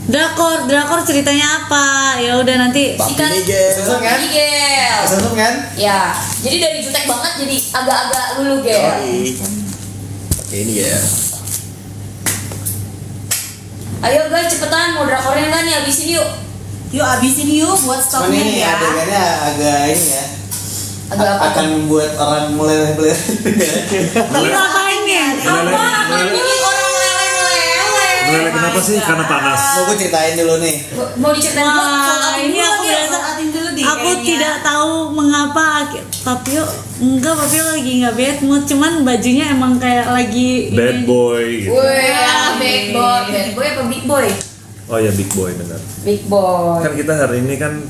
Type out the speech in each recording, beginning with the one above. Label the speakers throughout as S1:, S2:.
S1: Drakor ceritanya apa? Ya udah nanti
S2: sikat.
S3: Sesum kan? Sesum kan?
S2: Ya. Jadi dari jutek banget jadi agak-agak lulu Gel.
S3: Oke ini ya.
S2: Ayo guys cepetan mau drakornya kan nih habisin yuk.
S4: Yuk abisin yuk buat
S3: Cuman
S4: stoknya
S3: ini
S4: ya.
S3: adegannya agak ini ya.
S2: Agak apa?
S3: Akan membuat orang meleleh-meleleh.
S1: Tapi ngapain nih?
S2: Apa? Akan bikin orang meleleh-meleleh.
S5: Kenapa sih? Karena panas.
S3: Mau gue ceritain dulu nih.
S2: Mau diceritain dulu?
S1: Wah, ini aku biasa. Aku tidak tahu mengapa Papio lagi nggak bad mood, cuman bajunya emang kayak lagi
S5: Bad boy gitu.
S2: Wih, bad boy apa big boy?
S5: Oh ya big boy benar.
S2: Big boy.
S5: Kan kita hari ini kan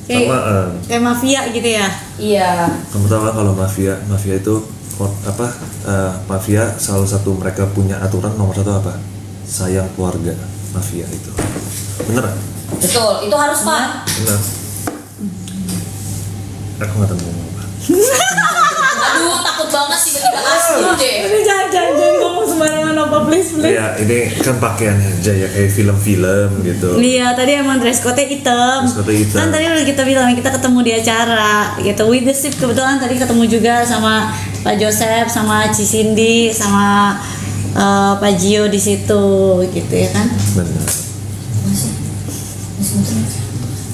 S5: samaan.
S1: kayak mafia gitu ya.
S2: Iya.
S5: Kamu tahu kan kalau mafia itu mafia salah satu mereka punya aturan nomor satu apa? Sayang keluarga mafia itu. Bener kan?
S2: Betul, itu harus Pak.
S5: Bener. Aku nggak tahu ngomong apa.
S2: Aduh, takut banget sih tiba-tiba asli deh.
S1: Ini jangan ngomong sembarangan apa please.
S5: Iya, ini kan pakaiannya aja ya kayak film-film gitu.
S1: Iya, tadi emang dress code hitam.
S5: Dress code hitam.
S1: Kan tadi udah kita bilang kita ketemu di acara gitu. With the Sip kebetulan tadi ketemu juga sama Pak Joseph, sama Ci Cindy, sama Pak Gio di situ gitu ya kan.
S5: Bener.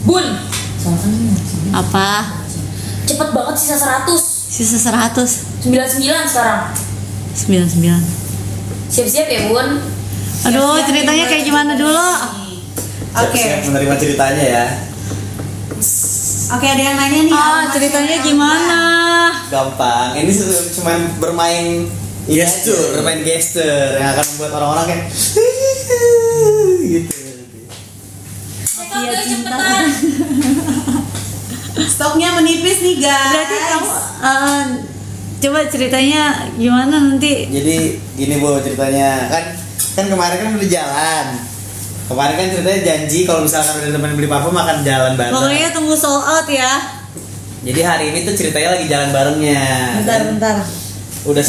S2: Bun.
S1: Apa?
S2: Cepet banget sisa 100.
S1: Sisa 100.
S2: 99 sekarang.
S1: 99.
S2: Siap-siap ya, Bun.
S1: Aduh, ceritanya kayak gimana dulu?
S4: Oke.
S3: Siap menerima ceritanya ya.
S4: Oke, ada yang nanya nih.
S1: Ceritanya gimana?
S3: Gampang. Ini cuma bermain bermain gesture yang akan membuat orang-orang kayak gitu.
S2: Iya, cepetan.
S4: Stoknya menipis nih guys.
S1: Berarti kamu coba ceritanya gimana nanti?
S3: Jadi gini Bu ceritanya kan kemarin kan udah jalan. Kemarin kan ceritanya janji kalau misalkan udah teman beli parfum akan jalan bareng.
S1: Pokoknya tunggu sold out ya.
S3: Jadi hari ini tuh ceritanya lagi jalan barengnya.
S1: Bentar.
S3: Udah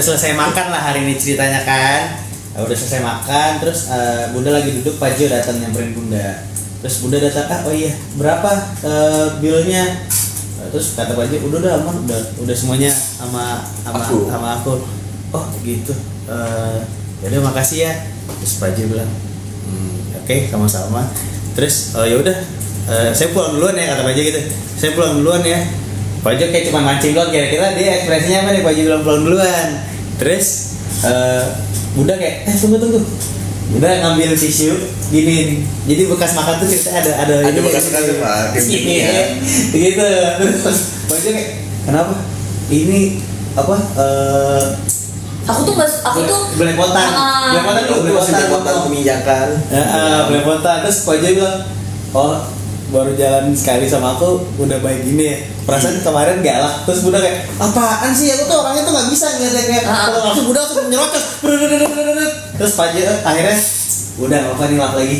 S3: selesai makan lah hari ini ceritanya kan. Udah selesai makan terus Bunda lagi duduk, Pak Jo datang nyamperin Bunda. Terus Bunda datang, oh iya berapa bilnya? Terus kata Pak Jo, udah aman, udah semuanya sama aku. Oh gitu. Yaudah makasih ya. Terus Pak Jo bilang, oke, sama-sama. Terus ya udah, saya pulang duluan ya kata Pak Jo gitu. Saya pulang duluan ya. Pak Jo kayak cuma mancing doang, kira-kira dia ekspresinya apa nih? Pak Jo bilang pulang duluan. Terus Bunda kayak, tunggu. Bunda ngambil tisu gini. Jadi bekas makan tuh kita ada
S5: bekas makan tuh, Pak.
S3: Gini ya. Gitu. Terus Pak Jo kayak, kenapa? Ini apa?
S2: Aku tuh
S3: Belepotan.
S5: Belepotan keminjakan.
S3: Belepotan. Terus Pak Jo bilang, oh baru jalan sekali sama aku udah baik gini ya. Perasaan kemarin galak. Terus Bunda kayak, apaan sih? Aku tuh orangnya tuh nggak bisa ngeliatnya. Kalau langsung Bunda langsung nyerocos. Terus Pak Jo akhirnya udah nggak apa nih lap lagi.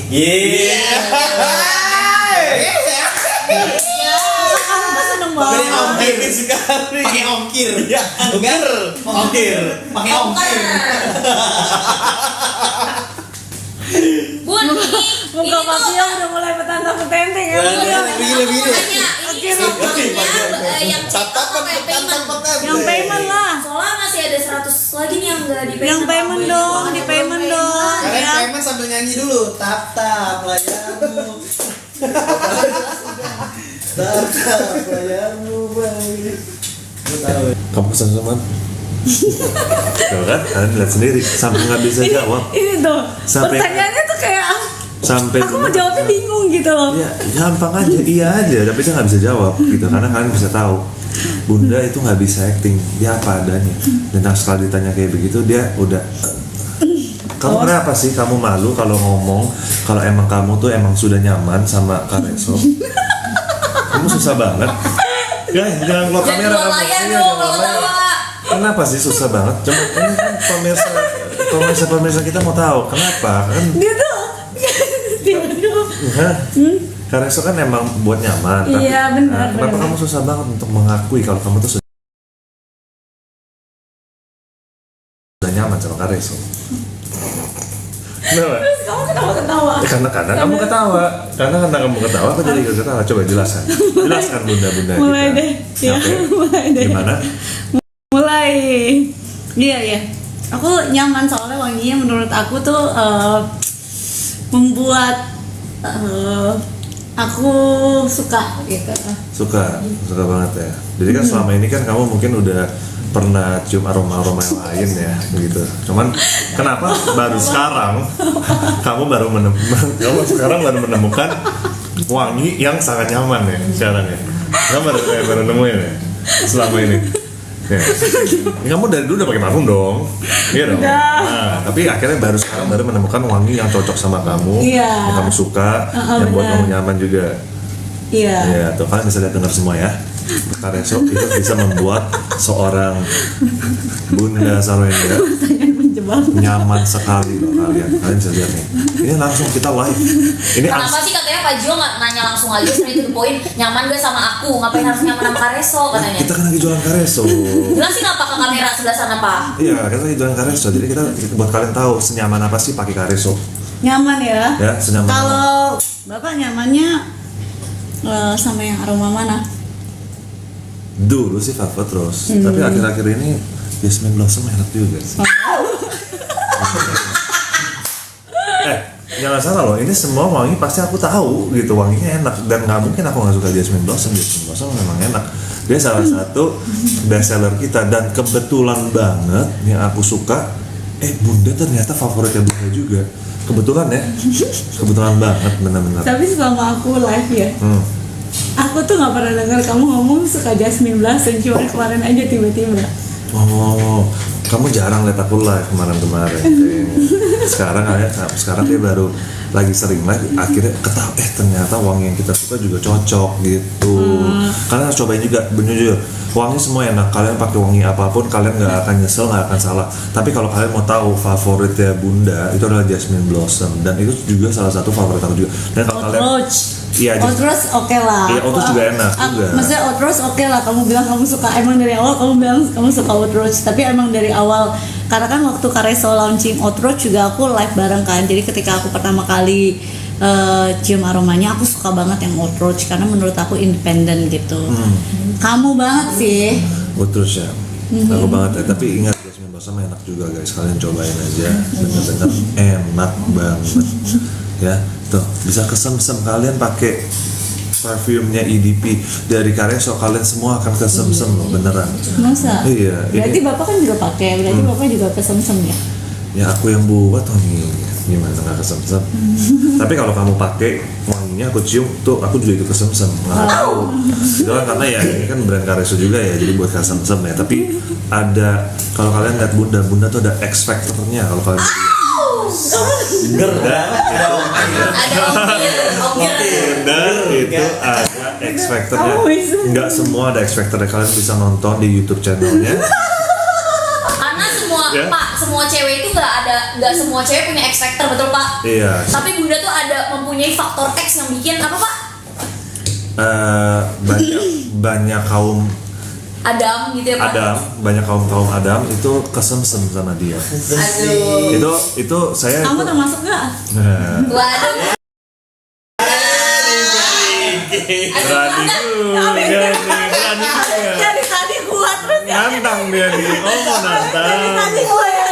S1: Kamu seneng banget.
S3: Pakai ongkir. Ya, ongkir. Pakai ongkir.
S2: Bun,
S1: Muka Papio udah mulai petantang-petenteng ya.
S2: yang
S1: payment lah.
S2: Soalnya masih ada 100 lagi nih yang enggak di payment.
S1: Yang payment dong, di payment dong.
S3: Kalian
S1: Ya.
S3: payment sambil nyanyi dulu. Tap layarmu. Tap layarmu baik.
S5: Kamu pesan sama? Tuh kan, kalian lihat sendiri sampai nggak bisa jawab.
S1: Ini tuh,
S5: Sampai-
S1: pertanyaannya tuh kayak
S5: Sampai
S1: aku mau jawabnya bingung gitu loh.
S5: Ya gampang aja, iya aja, tapi dia nggak bisa jawab gitu karena kalian bisa tahu Bunda itu nggak bisa acting, dia apa adanya. Dan setelah ditanya kayak begitu dia udah kamu kenapa sih kamu malu kalau ngomong kalau emang kamu tuh emang sudah nyaman sama Kareso? Kamu susah banget. Ya, jangan keluar kamera kamu.
S2: layar
S5: Iya,
S2: dong
S5: jangan
S2: kalau
S5: layar.
S2: tawa.
S5: Kenapa sih susah banget? Cuma ini kan pemirsa kita mau tahu kenapa kan?
S1: Dia tuh tiba-tiba.
S5: Hah? Kareso kan emang buat nyaman. Tapi,
S1: Iya, benar,
S5: kenapa
S1: benar.
S5: kamu susah banget untuk mengakui kalau kamu tuh sudah nyaman sama Kareso? Kenapa?
S1: Kamu kenapa ketawa?
S5: Karena kamu ketawa. Karena kamu ketawa, aku jadi ikut ketawa. Coba jelaskan. Jelaskan bunda-bunda
S1: Mulai
S5: kita.
S1: deh. Ya,
S5: Oke.
S1: mulai deh.
S5: Gimana?
S1: Mulai. Iya ya. Aku nyaman soalnya wanginya menurut aku tuh membuat aku suka gitu.
S5: Suka banget ya. Jadi kan selama ini kan kamu mungkin udah pernah cium aroma-aroma yang lain ya, gitu. Cuman kenapa baru sekarang kamu sekarang baru menemukan wangi yang sangat nyaman ya sekarang ya. Kamu baru nemuin ya selama ini. Ya. Kamu dari dulu udah pakai parfum dong, iya dong. Nah, tapi akhirnya sekarang baru menemukan wangi yang cocok sama kamu,
S1: Iya.
S5: yang kamu suka, yang buat
S1: benar.
S5: kamu nyaman juga.
S1: Iya.
S5: Ya, tuh kalian bisa lihat dengar semua ya. Kareso itu bisa membuat seorang Bunda Sarwenda
S1: Menjebak.
S5: nyaman sekali loh kalian. Kalian bisa lihat nih. Ini langsung kita live. Ini
S2: Kenapa sih katanya Pak Jio nggak nanya langsung aja straight to the point, nyaman gak sama aku? Ngapain harus nyaman sama Kareso katanya?
S5: kita kan lagi jualan Kareso.
S2: Jelasin apa ke kamera sebelah sana Pak?
S5: Iya, kita lagi jualan Kareso. Jadi kita buat kalian tahu senyaman apa sih pakai Kareso.
S1: Nyaman ya?
S5: Ya, senyaman.
S1: Kalau Bapak nyamannya sama yang aroma mana?
S5: Dulu sih Velvet Rose, tapi akhir-akhir ini Jasmine Blossom enak juga sih. Jangan salah loh, ini semua wangi pasti aku tahu gitu, wanginya enak dan nggak mungkin aku nggak suka Jasmine Blossom. Jasmine Blossom memang enak. Dia salah satu best seller kita dan kebetulan banget yang aku suka. Bunda ternyata favoritnya Bunda juga. Kebetulan ya, kebetulan banget benar-benar.
S1: Tapi selama aku live ya, aku tuh nggak pernah dengar kamu ngomong suka Jasmine Blossom, cuma kemarin aja tiba-tiba.
S5: Oh, kamu jarang lihat aku live kemarin-kemarin. Sekarang dia baru lagi sering live. Akhirnya ketahui ternyata wangi yang kita suka juga cocok gitu. Kalian harus cobain juga, bener jujur. Wangi semua enak. Kalian pakai wangi apapun, kalian nggak akan nyesel, nggak akan salah. Tapi kalau kalian mau tahu favoritnya Bunda, itu adalah Jasmine Blossom dan itu juga salah satu favorit aku juga. Dan kalau kalian iya,
S1: Oud Rose oke lah.
S5: Iya, Oud Rose juga enak juga.
S1: Maksudnya Oud Rose oke lah. Kamu bilang kamu suka, emang dari awal kamu bilang kamu suka Oud Rose. Tapi emang dari awal, karena kan waktu Kareso launching Oud Rose juga aku live bareng kan. Jadi ketika aku pertama kali cium aromanya, aku suka banget yang Oud Rose karena menurut aku independen gitu. Kamu banget sih.
S5: Oud Rose ya. Aku banget ya. Tapi ingat Jasmine Blossom enak juga guys. Kalian cobain aja. Bener-bener enak banget. Ya, tuh bisa kesemsem. Kalian pakai parfumnya EDP dari Kareso, kalian semua akan kesemsem loh, beneran.
S1: Masa?
S5: Iya.
S1: Berarti Bapak kan juga pakai, berarti Bapak juga kesemsem ya?
S5: Ya aku yang buat wanginya, gimana nggak kesemsem? Tapi kalau kamu pakai wanginya aku cium tuh, aku juga ikut kesemsem. Nggak tahu. Itu kan karena ya ini kan brand Kareso juga ya, jadi buat kesemsem ya. Tapi ada, kalau kalian lihat Bunda tuh ada X Factor-nya kalau kalian lihat.
S3: Denger dah.
S2: Ada ongkir.
S5: Dan itu ada X Factor-nya.
S1: Kamu bisa.
S5: Nggak semua ada X Factor-nya. Kalian bisa nonton di YouTube channelnya.
S2: Karena semua
S5: Ya.
S2: Pak, semua cewek itu nggak semua cewek punya X Factor, betul Pak?
S5: Iya.
S2: Tapi Bunda tuh ada mempunyai faktor X yang bikin apa Pak?
S5: Banyak kaum
S2: Adam gitu ya Pak?
S5: Adam, banyak kaum Adam itu kesemsem sama dia.
S2: Aduh.
S5: Itu saya.
S1: Kamu termasuk nggak?
S5: Nah,
S2: Waduh.
S5: berani juga nih, berani juga.
S1: Dari tadi kuat terus ya.
S5: Nantang dia nih, mau nantang.
S1: Tadi kuat ya.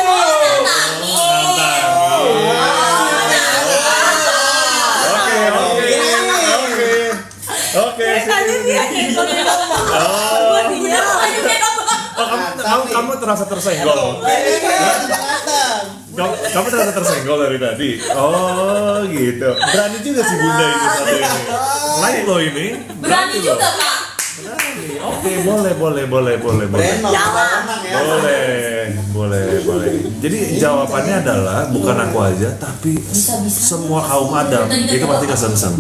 S5: Oke.
S1: Tadi dia yang ngomong. Buat dia.
S5: Kamu terasa tersenggol. Kamu terasa tersenggol dari tadi. Oh gitu. Berani juga si Bunda ini satu ini. Live loh ini.
S2: Berani
S5: loh.
S2: juga Pak.
S5: Oke, boleh. Boleh. Jadi jawabannya adalah bukan aku aja, tapi semua kaum Adam itu pasti kesemsem,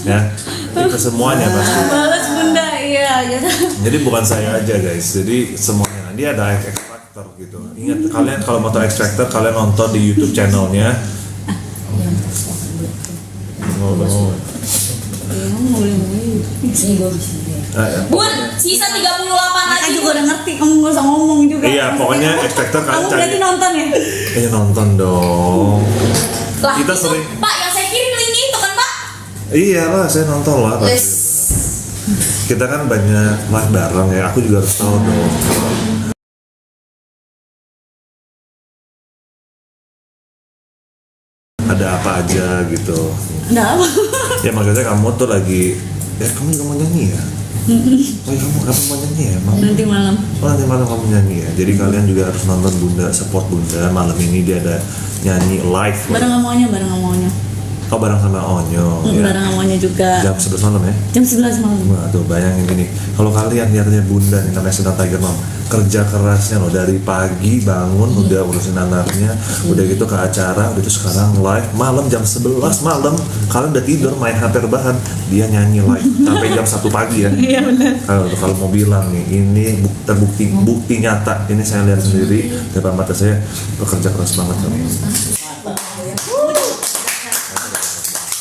S5: ya. Itu semuanya pasti.
S1: Balas Bunda, iya gitu.
S5: Jadi bukan saya aja guys, jadi semuanya. Dia ada X Factor gitu. Ingat kalian kalau mau tahu X Factor, kalian nonton di YouTube channelnya.
S2: Bun, sisa 38
S1: Mereka
S2: lagi
S1: juga
S2: Bun.
S1: udah ngerti, kamu gak usah ngomong juga.
S5: Iya, pokoknya X Factor kalian
S1: Kamu berarti
S5: cari.
S1: nonton ya?
S5: Nonton dong.
S2: Lah,
S5: Kita
S2: itu,
S5: sering.
S2: Pak, yang saya kirim linknya itu kan, Pak?
S5: Iya lah, saya nonton lah pasti.
S2: Wes.
S5: Kita kan banyak live bareng ya, aku juga harus tahu dong. Ada apa aja gitu.
S1: Nah, apa?
S5: Ya makanya kamu tuh lagi, ya kamu juga mau nyanyi ya? Oh ya kamu mau nyanyi ya? Mau?
S1: Nanti malam.
S5: Oh nanti malam kamu nyanyi ya? Jadi kalian juga harus nonton Bunda, support Bunda. Malam ini dia ada nyanyi live.
S1: Bareng ngomongnya, bareng ngomongnya.
S5: Oh bareng sama Onyo ya?
S1: Bareng ngomongnya juga.
S5: Jam 11 malam ya?
S1: Jam 11 malam.
S5: Wah tuh bayangin gini, kalau kalian lihatnya Bunda nih namanya sedang Tiger Mom, kerja kerasnya loh dari pagi bangun udah urusin anaknya, udah gitu ke acara, udah itu sekarang live malam jam 11 malam kalian udah tidur main HP rebahan, dia nyanyi live sampai jam 1 pagi ya.
S1: Iya benar.
S5: Kalau mau bilang nih, ini terbukti bukti nyata, ini saya lihat sendiri depan mata saya, bekerja keras banget kamu.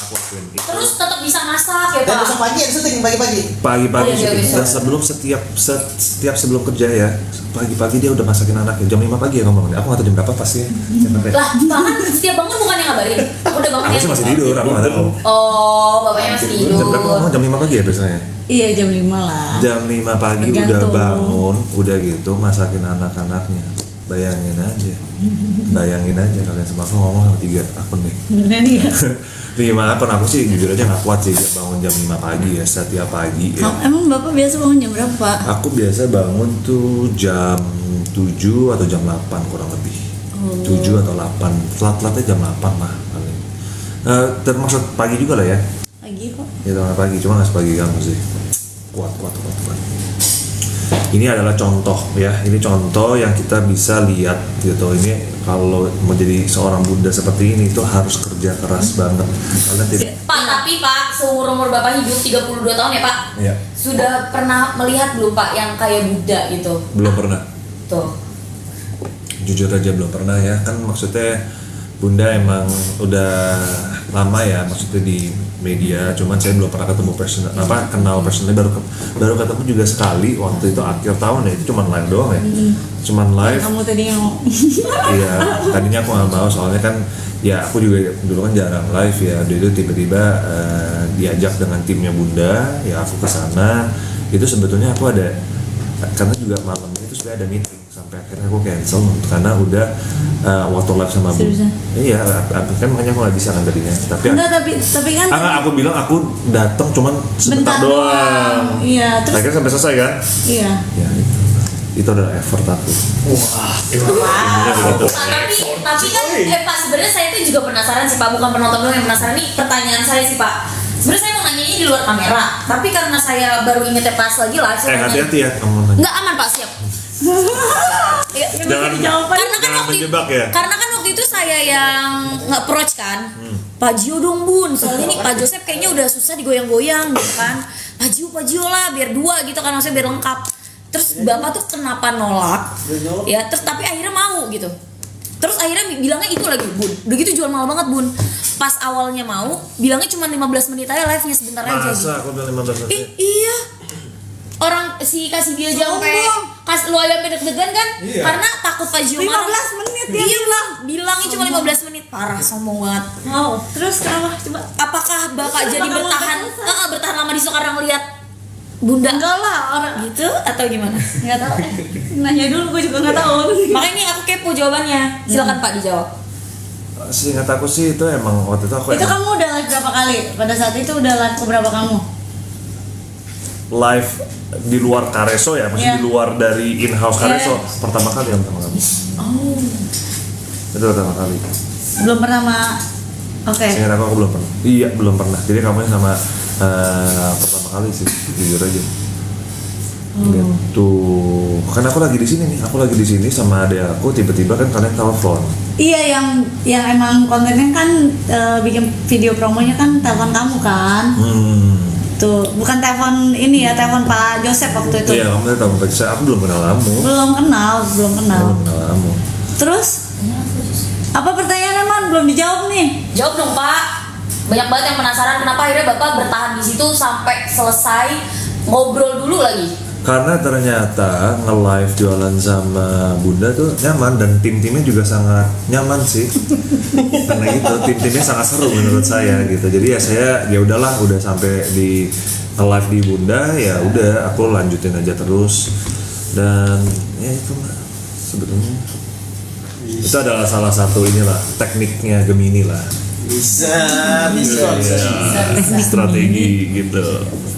S5: Aku akuin itu.
S2: Terus tetap bisa masak ya,
S3: Dan
S2: Pak?
S3: besok pagi ada syuting pagi-pagi.
S5: Pagi-pagi
S2: Oh, iya,
S5: syuting.
S2: bisa.
S5: Dan sebelum setiap sebelum kerja ya, pagi-pagi dia udah masakin anaknya. Jam 5 pagi ya kamu bangun. Aku nggak tahu jam berapa pasti ya. Jam berapa ya?
S2: Lah, bahkan setiap bangun bukan yang ngabarin. Aku udah bangun
S5: Aku
S2: ya.
S5: sih masih tidur, aku nggak tahu.
S2: Oh, bapaknya masih tidur.
S5: Jam berapa kamu? Jam 5 pagi ya biasanya?
S1: Iya jam 5 lah.
S5: Jam 5 pagi udah
S1: Tergantung.
S5: bangun, udah gitu masakin anak-anaknya. Bayangin aja kalian semua. Aku ngomong sama 3 akun nih.
S1: Beneran ya.
S5: 5 akun aku sih jujur aja nggak kuat sih bangun jam 5 pagi ya setiap pagi ya.
S1: Emang Bapak biasa bangun jam berapa, Pak?
S5: Aku biasa bangun tuh jam 7 atau jam 8 kurang lebih. 7 atau 8, telat-telatnya jam 8 lah paling. Termasuk pagi juga lah ya.
S1: Pagi kok.
S5: Ya termasuk pagi, cuma nggak sepagi kamu sih. Kuat. Ini adalah contoh ya, ini contoh yang kita bisa lihat gitu. Ini kalau mau jadi seorang bunda seperti ini itu harus kerja keras banget. Kalian tidak.
S2: Pak, tapi Pak, seumur-umur Bapak hidup 32 tahun ya, Pak?
S5: Ya,
S2: Sudah pernah melihat belum, Pak, yang kayak Buddha gitu?
S5: belum pernah.
S2: Tuh.
S5: Jujur aja belum pernah ya, kan maksudnya Bunda emang udah lama ya maksudnya di media, cuman saya belum pernah ketemu kenal personally, baru ketemu juga sekali waktu itu akhir tahun ya, itu cuman live doang ya, cuman live.
S1: Kamu tadi yang
S5: Iya, tadinya aku nggak mau soalnya kan ya aku juga dulu kan jarang live ya, itu tiba-tiba diajak dengan timnya Bunda, ya aku kesana, itu sebetulnya aku ada, karena juga malamnya itu sudah ada meeting, sampai akhirnya aku cancel karena udah waktu live sama Bunda.
S1: Seriusan?
S5: Iya, kan makanya aku nggak bisa kan tadinya, tapi
S1: enggak, tapi kan
S5: enggak, aku bilang aku datang cuman sebentar
S1: bentar
S5: doang.
S1: Iya, terus
S5: Akhirnya sampai selesai kan?
S1: iya.
S5: Ya itu adalah effort aku.
S3: Wah,
S5: Intinya begitu.
S2: Pak, tapi kan, Pak, sebenarnya saya itu juga penasaran sih, Pak, bukan penonton doang yang penasaran. Nih pertanyaan saya sih, Pak. Sebenarnya saya mau nanya ini di luar kamera, tapi karena saya baru ingetnya pas lagi live, saya nanya.
S5: Hati-hati ya kamu nanya.
S2: Enggak aman, Pak, siap. Ya,
S5: Jangan
S2: karena kan
S5: jangan
S2: waktu
S5: menjebak ya.
S2: Karena kan waktu itu saya yang nge-approach kan, Pak Gio dong bun, soalnya nih Pak Joseph kayaknya udah susah digoyang-goyang gitu kan. Pak Gio lah biar 2 gitu kan, maksudnya biar lengkap. Terus Bapak tuh kenapa nolak? Ya terus tapi akhirnya mau gitu. Terus akhirnya bilangnya itu lagi bun, udah gitu jual mahal banget bun. Pas awalnya mau, bilangnya cuma 15 menit aja live-nya sebentar aja gitu.
S5: Masa aku bilang 15 menit?
S2: Iya. Orang kasih dia aja sampai lu aja deg-degan kan?
S3: Iya.
S2: Karena takut Pak Gio marah.
S1: 15 menit dia
S2: Iya lah, bilangnya cuma 15 menit. Parah, sombong banget.
S1: Mau. Terus kenapa? Coba.
S2: Apakah Bapak
S1: Terus
S2: jadi
S1: kenapa
S2: bertahan
S1: kamu selesai?
S2: bertahan lama di situ karena ngeliat Bunda
S1: Enggak lah, orang
S2: gitu atau gimana?
S1: nggak tahu. Nanya dulu, gue juga nggak tahu.
S2: Makanya ini aku kepo jawabannya. Silakan Pak dijawab.
S5: Seingat aku sih itu emang waktu itu aku
S1: Itu
S5: emang
S1: kamu udah live berapa kali? Pada saat itu udah live ke berapa kamu?
S5: live di luar Kareso ya, maksudnya
S1: Iya.
S5: di luar dari in-house Kareso.
S1: Iya.
S5: Pertama kali
S1: Oh.
S5: itu pertama kali.
S1: Belum pernah sama. Oke.
S5: Seingat aku belum pernah. Iya belum pernah. Jadi kamu sama pertama kali sih, jujur aja. Gitu. Kan aku lagi di sini nih. Aku lagi di sini sama adik aku. Tiba-tiba kan kalian telepon.
S1: Iya, yang emang kontennya kan bikin video promonya kan telepon kamu kan? Tuh, bukan telepon ini ya, telepon Pak Joseph waktu itu.
S5: Iya, kamu tahu saya. Aku belum kenal kamu.
S1: Belum kenal.
S5: Belum kenal kamu.
S1: Terus apa pertanyaannya Man? Belum dijawab nih.
S2: Jawab dong Pak. Banyak banget yang penasaran kenapa akhirnya Bapak bertahan di situ sampai selesai ngobrol dulu lagi.
S5: Karena ternyata nge-live jualan sama Bunda tuh nyaman dan tim-timnya juga sangat nyaman sih. Karena gitu, tim-timnya sangat seru menurut saya gitu. Jadi ya saya ya udahlah, udah sampai di nge-live di Bunda ya udah aku lanjutin aja terus. Dan ya itu lah sebetulnya. Itu adalah salah satu inilah tekniknya Gemini lah.
S3: Bisa.
S5: Iya, strategi gitu.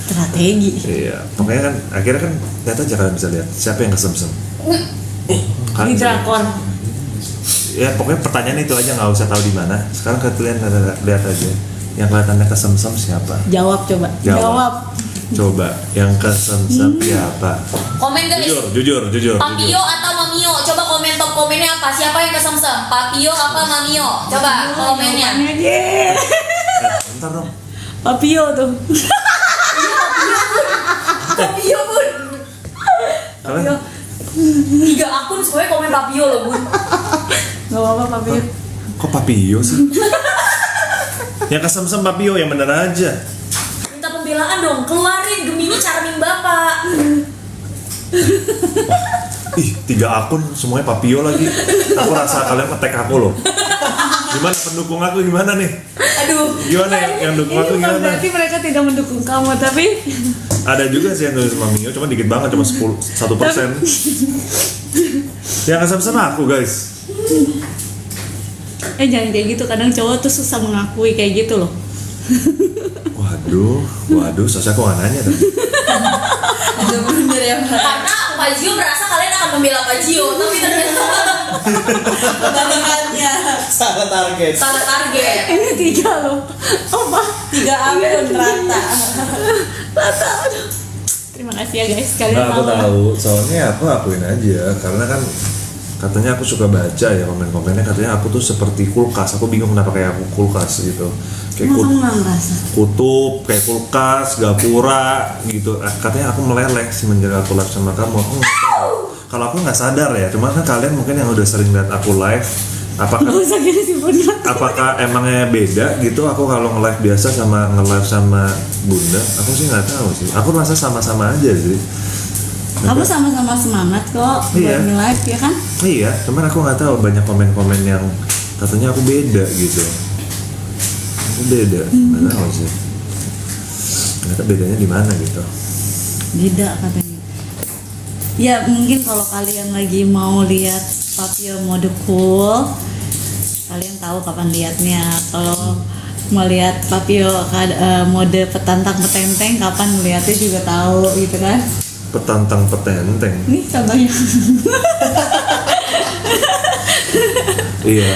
S1: Strategi.
S5: Iya, pokoknya kan akhirnya kan lihat aja kalian bisa lihat siapa yang kesemsem.
S1: Di drakor.
S5: Ya pokoknya pertanyaan itu aja, nggak usah tahu di mana. Sekarang kalian lihat aja yang kelihatannya kesemsem siapa.
S1: Jawab coba.
S5: Jawab. Coba yang kesemsem siapa?
S2: Komen guys.
S5: Jujur.
S2: Papio atau Mamio? Coba komen, top komennya apa? Siapa yang kesemsem? Papio apa Mamio? Coba komennya.
S5: Bentar dong.
S1: Papio tuh.
S2: Papio bun.
S5: Kalian
S2: 3 akun semuanya komen Papio loh bun.
S1: Gak apa-apa Papio.
S5: kok Papio sih? Yang kesemsem Papio yang bener aja.
S2: Minta pembelaan dong, keluarin Gemini charming bapak.
S5: Ih, 3 akun semuanya Papio lagi. Aku rasa kalian nge-tag aku loh. Gimana pendukung aku gimana nih?
S2: Aduh.
S5: Gimana yang dukung aku
S1: Ini bukan
S5: gimana?
S1: berarti mereka tidak mendukung kamu, tapi
S5: Ada juga sih yang nulis sama Mio, cuma dikit banget, cuma 1%. Yang kesemsem aku guys.
S1: jangan kayak gitu. Kadang cowok tuh susah mengakui kayak gitu loh.
S5: Waduh, sosok aku nggak nanya tadi.
S4: Ada bener ya Pak.
S2: Karena Pak Gio merasa kalian akan membela Pak Gio, tapi ternyata
S4: Kebalikannya.
S3: Salah target.
S2: salah target.
S1: Ini 3 loh. Apa?
S4: 3 akun rata.
S1: Rata. Terima kasih ya guys. Kalian
S5: Nah, aku
S1: tahu.
S5: tahu, soalnya aku akuin aja, karena kan katanya aku suka baca ya komen-komennya, katanya aku tuh seperti kulkas. Aku bingung kenapa kayak aku kulkas gitu. Kayak
S1: Emang kamu nggak ngerasa?
S5: kutub, kayak kulkas, gapura gitu. Katanya aku meleleh semenjak aku live sama kamu. Aku nggak tahu. Kalau aku nggak sadar ya, cuma kan kalian mungkin yang udah sering lihat aku live, apakah
S1: Gak usah gitu sih Bunda.
S5: apakah emangnya beda gitu aku kalau nge-live biasa sama nge-live sama Bunda? Aku sih nggak tahu sih. Aku merasa sama-sama aja sih.
S1: Kamu sama-sama semangat kok
S5: Iya.
S1: buat nge-live ya kan?
S5: Iya, cuman aku nggak tahu banyak komen-komen yang katanya aku beda gitu. Aku beda, nggak tahu sih. Ternyata bedanya di mana gitu.
S1: Beda katanya. Ya mungkin kalau kalian lagi mau lihat Papio mode cool, kalian tahu kapan lihatnya. Kalau mau lihat Papio mode petantang petenteng, kapan melihatnya juga tahu gitu kan?
S5: Petantang petenteng.
S1: Ini contohnya.
S5: Iya.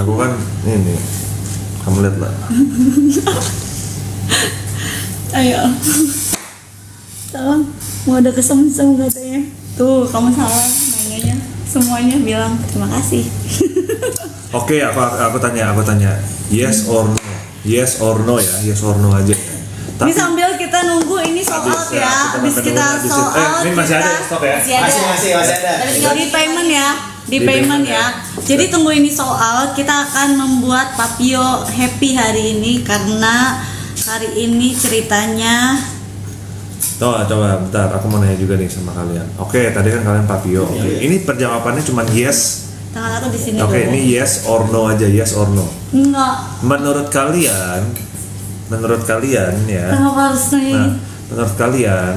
S5: Aku kan ini. Kamu lihat lah.
S1: Ayo. Tolong, mode kesemsem katanya. Tuh, kamu salah nanyanya. Semuanya bilang terima kasih.
S5: Oke, aku tanya. Yes or no? Yes or no ya, yes or no aja.
S1: Ini sambil kita nunggu ini sold out ya. Habis kita sold out,
S5: ini masih ada
S1: kita
S5: stok ya.
S3: Masih ada.
S2: Tapi tinggal
S1: di payment ya. Di
S5: Di
S1: payment
S5: payment
S1: ya. Jadi tunggu ini sold out. Kita akan membuat Papio happy hari ini karena hari ini ceritanya
S5: Coba bentar, aku mau nanya juga nih sama kalian. Oke, tadi kan kalian Papio. Oke. Ini perjawabannya cuma yes.
S1: tangan aku di sini.
S5: Oke,
S1: dulu.
S5: ini yes or no aja, yes or no.
S1: Enggak.
S5: Menurut kalian ya.
S1: Kenapa harus nanya?
S5: Nah, menurut kalian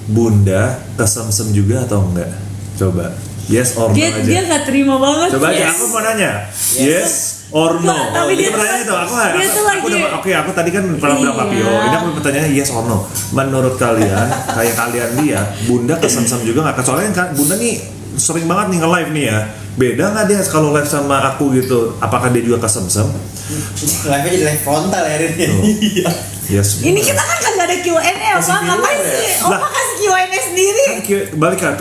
S5: Bunda kesemsem juga atau enggak? Coba. Yes or no
S1: Dia
S5: aja.
S1: nggak terima banget.
S5: Coba aja
S1: Yes.
S5: aku mau nanya. Yes or no.
S1: Enggak, tapi dia
S5: Itu pertanyaan
S1: tuh-
S5: itu aku nggak.
S1: dia tuh
S5: Aku
S1: lagi-
S5: udah oke, aku tadi kan pernah bilang
S1: Iya.
S5: Papio. Ini aku pertanyaannya yes or no. Menurut kalian, kayak kalian lihat Bunda kesemsem juga nggak? Soalnya kan Bunda nih sering banget nih nge-live nih ya. Beda nggak dia kalau live sama aku gitu? Apakah dia juga kesemsem?
S3: Live-nya jadi live frontal ya hari ini. Iya.
S5: Yes.
S1: Ini kita kan kagak ada Q&A, Opa. Ngapain sih?
S5: Lah.
S1: Opa kasih Q&A sendiri.
S5: Balik kan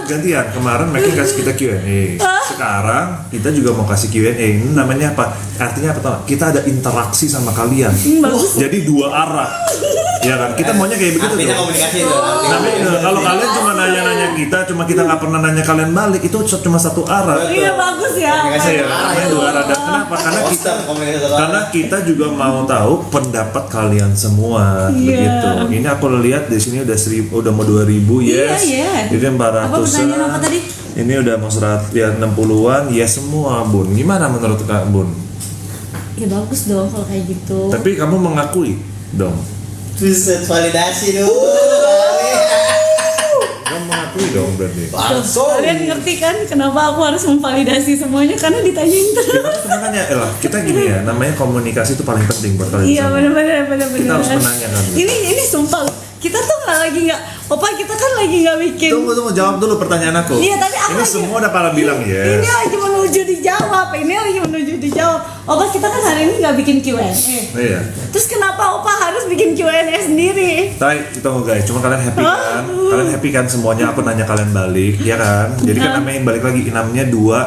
S5: gantian kemarin mereka kasih kita Q&A. Sekarang kita juga mau kasih Q&A. Ini namanya apa? Artinya apa? Tau nggak? Kita ada interaksi sama kalian.
S1: Bagus.
S5: Jadi 2 arah. Ya kan? Kita maunya kayak begitu
S3: Artinya
S5: tuh.
S3: komunikasi itu.
S5: Tapi kalau kalian cuma nanya-nanya kita nggak pernah nanya kalian balik, itu cuma 1 arah.
S1: Iya bagus ya.
S3: Komunikasi
S5: Iya, arahnya 2 arah. Dan Kenapa?
S3: Komunitas satu
S5: Karena kita juga mau tahu pendapat kalian semua,
S1: Iya.
S5: begitu. Ini aku lihat di sini udah mau 2000, yes.
S1: Iya.
S5: Ini 400.
S1: Apa pertanyaan apa tadi?
S5: Ini udah mau 100 ya 60-an, ya semua, Bun. Gimana menurut Kak Bun?
S1: Ya bagus dong kalau kayak gitu.
S5: Tapi kamu mengakui dong.
S3: Bisa validasi dulu.
S5: Kamu mengakui dong berarti.
S3: Langsung.
S1: Kalian ngerti kan kenapa aku harus memvalidasi semuanya karena ditanyain terus.
S5: Kita tuh cuma nanya, kita gini ya, namanya komunikasi itu paling penting buat kalian
S1: Iya
S5: semua.
S1: benar.
S5: Kita harus menanyakan.
S1: Ini sumpah kita tuh kita kan lagi nggak bikin.
S5: Tunggu, jawab dulu pertanyaan aku.
S1: Iya, tapi aku
S5: ini
S1: lagi-
S5: semua udah pada bilang ya.
S1: Ini lagi menuju dijawab. Opa kita kan hari ini nggak bikin Q&A.
S5: Iya.
S1: Terus kenapa Opa harus bikin Q&A sendiri?
S5: Tapi tunggu guys, cuma kalian happy kan? Kalian happy kan semuanya? Aku nanya kalian balik, ya kan? Jadi kan namanya balik lagi, namanya dua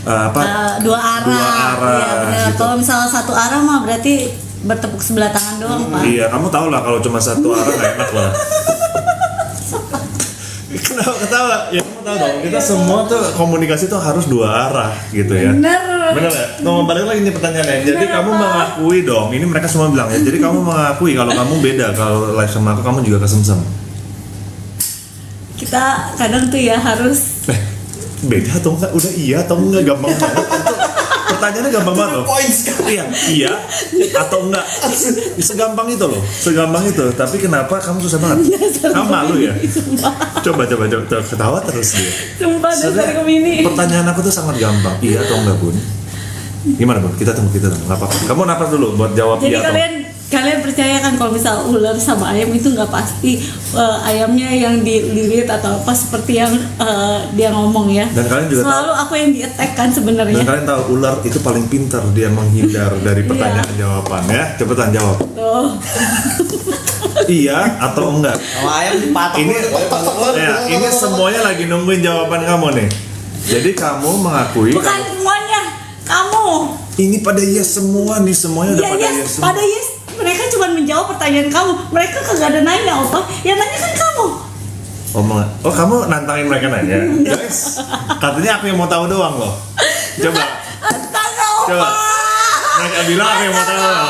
S1: Dua arah.
S5: Dua arah,
S1: Iya benar.
S5: gitu.
S1: Kalau misalnya satu arah mah berarti bertepuk sebelah tangan doang Pak.
S5: Iya, kamu tau lah kalau cuma satu arah nggak enak lah. Kenapa ketawa? Ya kamu tahu dong, kita semua tuh komunikasi tuh harus dua arah gitu ya.
S1: Bener.
S5: Bener ya? Tunggu balik lagi nih pertanyaannya. Jadi
S1: Bener
S5: kamu
S1: apa?
S5: mengakui dong, ini mereka semua bilang ya. Jadi kamu mengakui kalau kamu beda, kalau live sama aku kamu juga kesemsem.
S1: Kita kadang tuh ya harus
S5: Beda atau enggak? Udah iya atau enggak, gampang banget. Pertanyaannya gampang banget loh.
S3: Poin sekali.
S5: Iya atau enggak? Segampang itu loh, segampang itu. Tapi kenapa kamu susah banget? Kamu malu ya? Coba ketawa terus dia.
S1: sumpah dasar
S5: Sebenarnya
S1: Gemini.
S5: pertanyaan aku tuh sangat gampang. Iya atau enggak, Bun? Gimana, Bun? Kita tunggu. Nggak apa-apa. Kamu napas dulu buat jawab
S1: Jadi
S5: iya atau
S1: kalian percaya kan kalau misal ular sama ayam itu nggak pasti ayamnya yang dililit atau apa seperti yang dia ngomong ya.
S5: Dan kalian juga
S1: selalu aku yang di attack kan
S5: Dan
S1: sebenarnya.
S5: kalian tahu ular itu paling pintar, dia menghindar dari pertanyaan jawaban ya. Cepetan jawab.
S1: Tuh.
S5: Iya atau enggak?
S3: Sama ayam dipatok.
S5: Ini semuanya lagi nungguin jawaban kamu nih. Jadi kamu mengakui
S1: Bukan semuanya, kamu.
S5: ini pada yes semua nih, semuanya udah
S1: Iya
S5: pada
S1: yes,
S5: yes semua.
S1: pada yes. Mereka cuma menjawab pertanyaan kamu. Mereka kagak ada nanya apa. Yang nanya kan kamu.
S5: Oh kamu nantangin mereka nanya, guys. Katanya aku yang mau tahu doang loh. Coba.
S1: Astaga
S5: Coba.
S1: Opa.
S5: Mereka bilang aku yang mau tahu.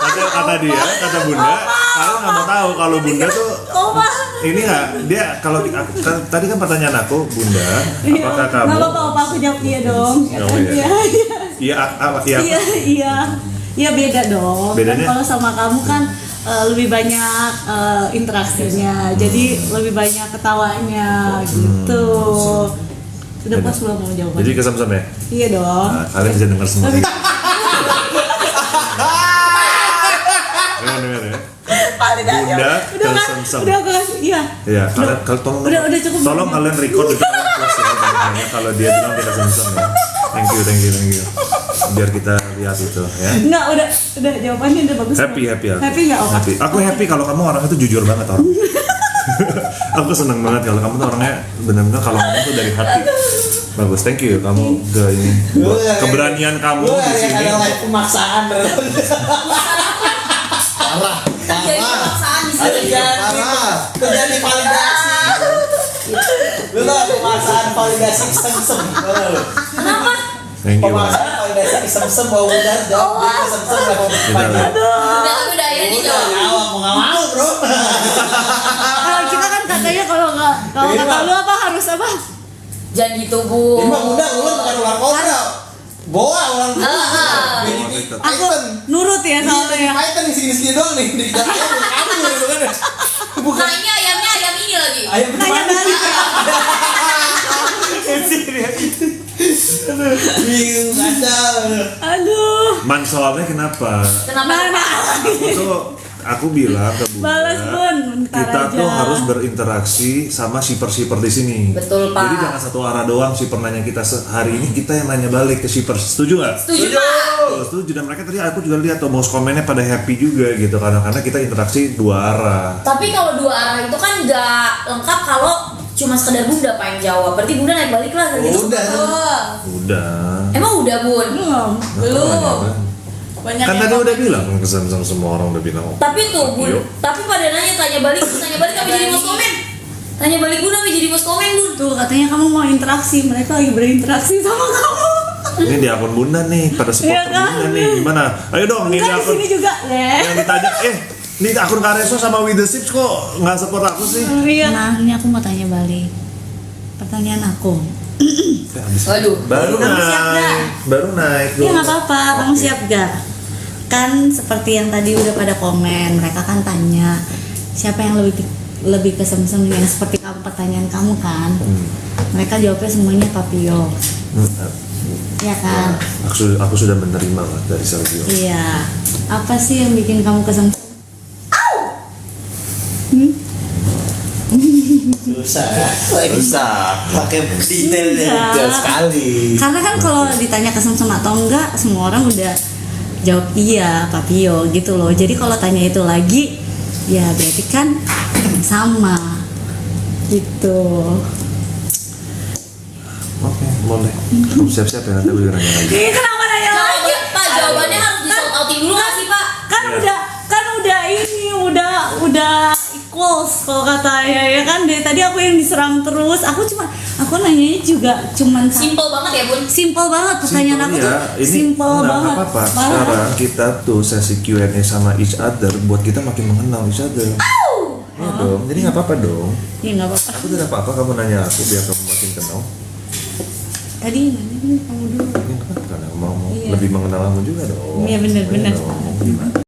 S5: Kata dia, kata Bunda, kalian nggak mau tahu kalau Bunda tuh
S1: Opa.
S5: ini nggak dia kalau tadi kan pertanyaan aku Bunda, apakah kamu?
S1: Nggak apa-apa Opa, aku jawab iya dong. Ya
S5: Oh,
S1: kan?
S5: iya.
S1: Iya.
S5: Iya.
S1: Iya beda dong.
S5: Bedanya?
S1: Kan kalau sama kamu kan lebih banyak interaksinya, jadi lebih banyak ketawanya gitu. Sudah
S5: Beda.
S1: pas belum mau jawaban?
S5: Jadi kesem-sem ya.
S1: Iya dong.
S5: Nah, kalian bisa dengar semua. Dengar ya. Bunda kesem-sem.
S1: Udah aku kasih. Iya.
S5: Iya, kalian kalau tolong
S1: Udah cukup.
S5: tolong kalian record itu kalian close ya banyaknya kalau dia bilang dia kesem-sem ya. Thank you. Biar kita lihat itu ya.
S1: Enggak, udah jawabannya udah bagus.
S5: Happy ya.
S1: Happy enggak Opa?
S5: Happy. Aku happy kalau kamu orangnya tuh jujur banget orang. Aku seneng banget kalau kamu tuh orangnya benar-benar kalau ngomong tuh dari hati. Bagus, thank you kamu ini buat keberanian kamu di sini.
S3: Ada live pemaksaan. Parah.
S2: Jadi pemaksaan di sini.
S3: Terjadi validasi. Lu tau pemaksaan validasi sem-sem.
S2: Kenapa?
S5: Thank you.
S3: Pemaksaan validasi sem-sem bawa udah jawab dia sem-sem gak mau pagi.
S2: Udah akhirnya dijawab.
S3: Mau nggak mau bro.
S1: Kalau kita kan katanya kalau kata lu apa harus apa?
S2: Jangan gitu bu.
S3: Ini mah udah ular bukan ular kobra. Boa ular
S1: Aku nurut ya soalnya ya.
S3: Python nih segini-segini doang nih. Di dalamnya kamu gitu kan. Bukan
S2: Nah ini ayamnya ayam ini lagi.
S3: ayam
S1: Nanya balik.
S3: bingung kacau.
S1: Aduh.
S5: Man soalnya kenapa?
S2: Kenapa?
S5: Aku bilang ke Bunda,
S1: Balas Bun, bentar
S5: kita
S1: aja.
S5: tuh harus berinteraksi sama shipper di sini.
S2: Betul, Pak.
S5: Jadi jangan satu arah doang shipper nanya kita hari ini, kita yang nanya balik ke shipper. Setuju nggak?
S2: Setuju pak.
S5: Setuju. Dan mereka tadi aku juga lihat tuh mouse komennya pada happy juga gitu karena kita interaksi dua arah.
S2: Tapi kalau dua arah itu kan nggak lengkap kalau cuma sekedar Bunda pengen jawab. Berarti Bunda naik balik lah gitu.
S3: Udah.
S5: Udah.
S2: Emang udah Bun?
S1: Belum.
S4: Banyak
S5: Kan
S4: yang
S5: tadi udah bilang kesan-kesan semua orang udah bilang.
S2: Tapi tuh Bun,
S5: Yuk.
S2: tapi pada nanya tanya balik apa jadi mau komen? Tanya balik Bun apa jadi mau komen Bun?
S1: Tuh katanya kamu mau interaksi, mereka lagi berinteraksi sama kamu.
S5: Ini di akun Bunda nih, pada support
S1: Iya kan?
S5: Bunda nih. Gimana? Ayo dong, ini
S1: Enggak, di
S5: akun
S1: sini juga ya.
S5: yang ditanya, ini akun Kareso sama With The Sips kok nggak support aku sih?
S1: Iya. Nah, ini aku mau tanya balik. Pertanyaan aku.
S2: Waduh.
S5: Baru
S1: Kamu siap
S5: naik,
S1: nggak?
S5: baru naik.
S1: Ya nggak apa-apa, kamu siap gak? Kan seperti yang tadi udah pada komen, mereka kan tanya siapa yang lebih kesemsem yang seperti kamu pertanyaan kamu kan? Mereka jawabnya semuanya Papio, ya kan?
S5: Aku sudah menerima lah dari Sergio.
S1: Iya. Apa sih yang bikin kamu kesemsem?
S3: Susah pakai detailnya
S1: Susah.
S3: detail sekali.
S1: Karena kan kalau ditanya kesemsem atau enggak, semua orang udah jawab iya Papio gitu loh. Jadi kalau tanya itu lagi, ya berarti kan sama gitu.
S5: Oke, boleh. Kamu siap-siap ya, nanti aku juga nanya lagi.
S1: Ini kenapa nanya lagi?
S2: Pak, jawabannya harus di shout outin dulu nggak sih Pak?
S1: Kan udah ini udah equals kalau katanya ya kan. Dari tadi aku yang diserang terus. Aku nanyanya juga cuman
S2: Simple banget ya Bun.
S1: simple banget pertanyaan aku tuh.
S5: Ini
S1: Simple
S5: nggak
S1: banget.
S5: apa-apa.
S1: Parah.
S5: Sekarang kita tuh sesi Q&A sama each other buat kita makin mengenal each other. Iya dong, jadi nggak apa-apa dong.
S1: Iya nggak apa-apa.
S5: Aku tidak apa-apa kamu nanya aku biar kamu makin kenal.
S1: Tadi nanya kamu dulu.
S5: Ini kan karena mau
S1: Iya.
S5: lebih mengenal kamu juga dong.
S1: Iya, bener.
S5: dong. Gimana?